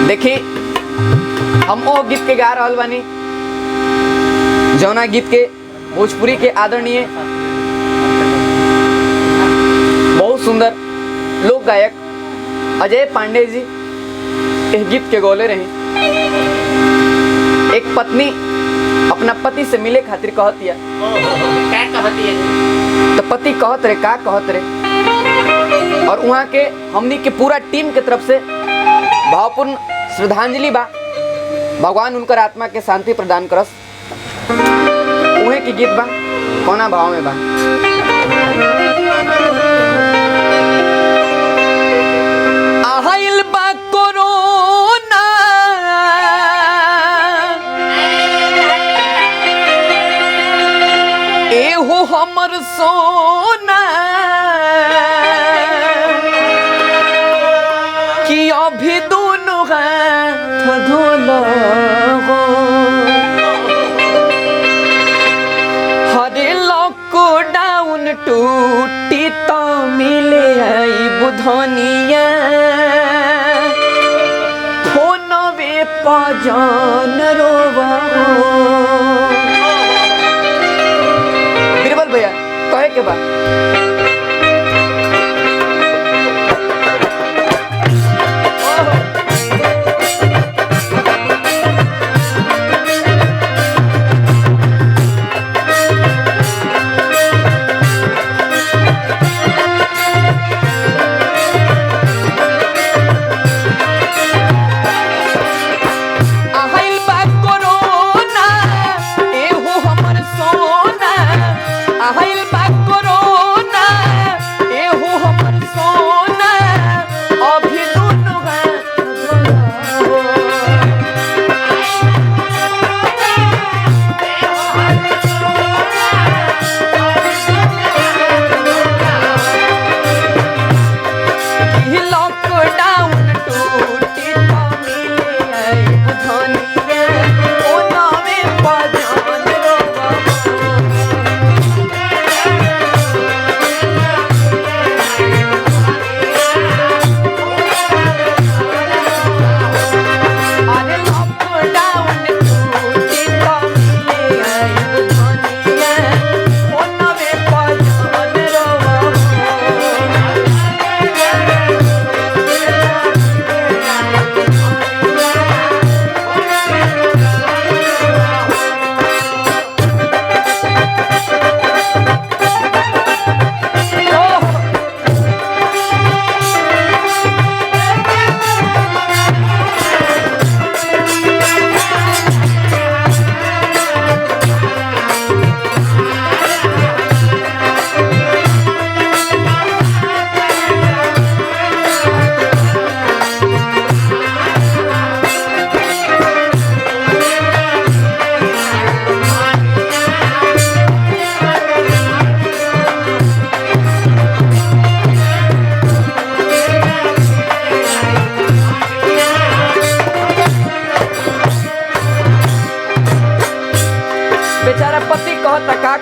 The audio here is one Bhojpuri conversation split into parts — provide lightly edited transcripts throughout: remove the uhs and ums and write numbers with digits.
देखी हम वो गीत के गा रहल बानी जौना गीत के भोजपुरी के आदरणीय बहुत सुंदर लोक गायक अजय पांडे जी इस गीत के गौले रहे। एक पत्नी अपना पति से मिले खातिर कहतिया तो पति कहत रहे का कहत रहे और वहाँ के हमनी के पूरा टीम के तरफ से भावपूर्ण श्रद्धांजलि बा। भगवान उनकर आत्मा के शांति प्रदान करस। उहे की गीत बा कोना भाव में बा। आइल बा कोरोना एहो हमर सोना कि अभी दोनों हाथ धोला हरे लॉकडाउन टूटी तो मिले आई बुधनिया फोनवे पजान रोवा। बीरबल भैया कहे के बा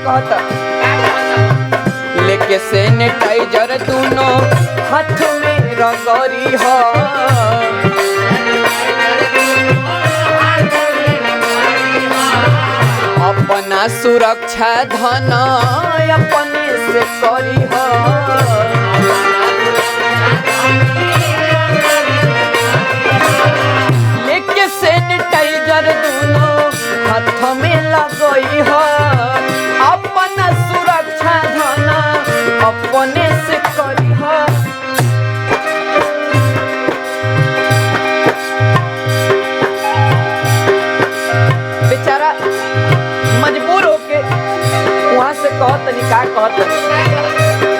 कहता लेके सैनिटाइजर दोनों हाथ में रगड़ी हो अपना सुरक्षा धन अपने से करी हो लेके सैनिटाइजर दोनों हाथ में लगई हो अपना सुरक्षा धन अपने से करी हो। बेचारा मजबूर होके वहां से कहत निकाह कहत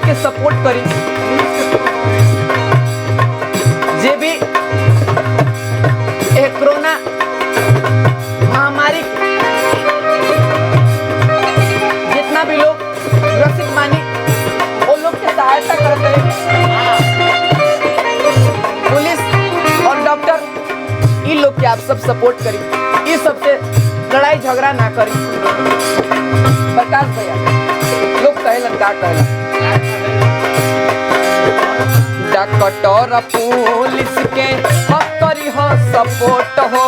के सपोर्ट करी। जे भी एक कोरोना महामारी जितना भी लोग ग्रसित मानी वो लोग की सहायता करते हैं। पुलिस और डॉक्टर इन लोग के आप सब सपोर्ट करी, इस सबसे लड़ाई झगड़ा ना करी। प्रकाश भैया लोग कहलन का कहलन डॉक्टर पुलिस के हक करी हो सपोर्ट हो,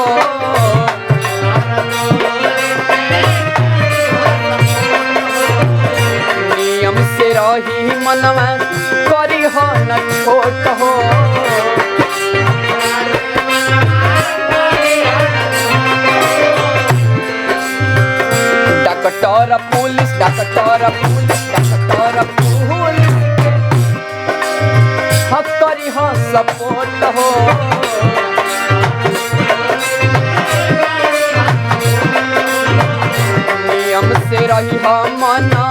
नियम से रही मनवा करी हो न छोट हो। डॉक्टर पुलिस हक करी हो सपोर्ट हो, नियम से रही हो मना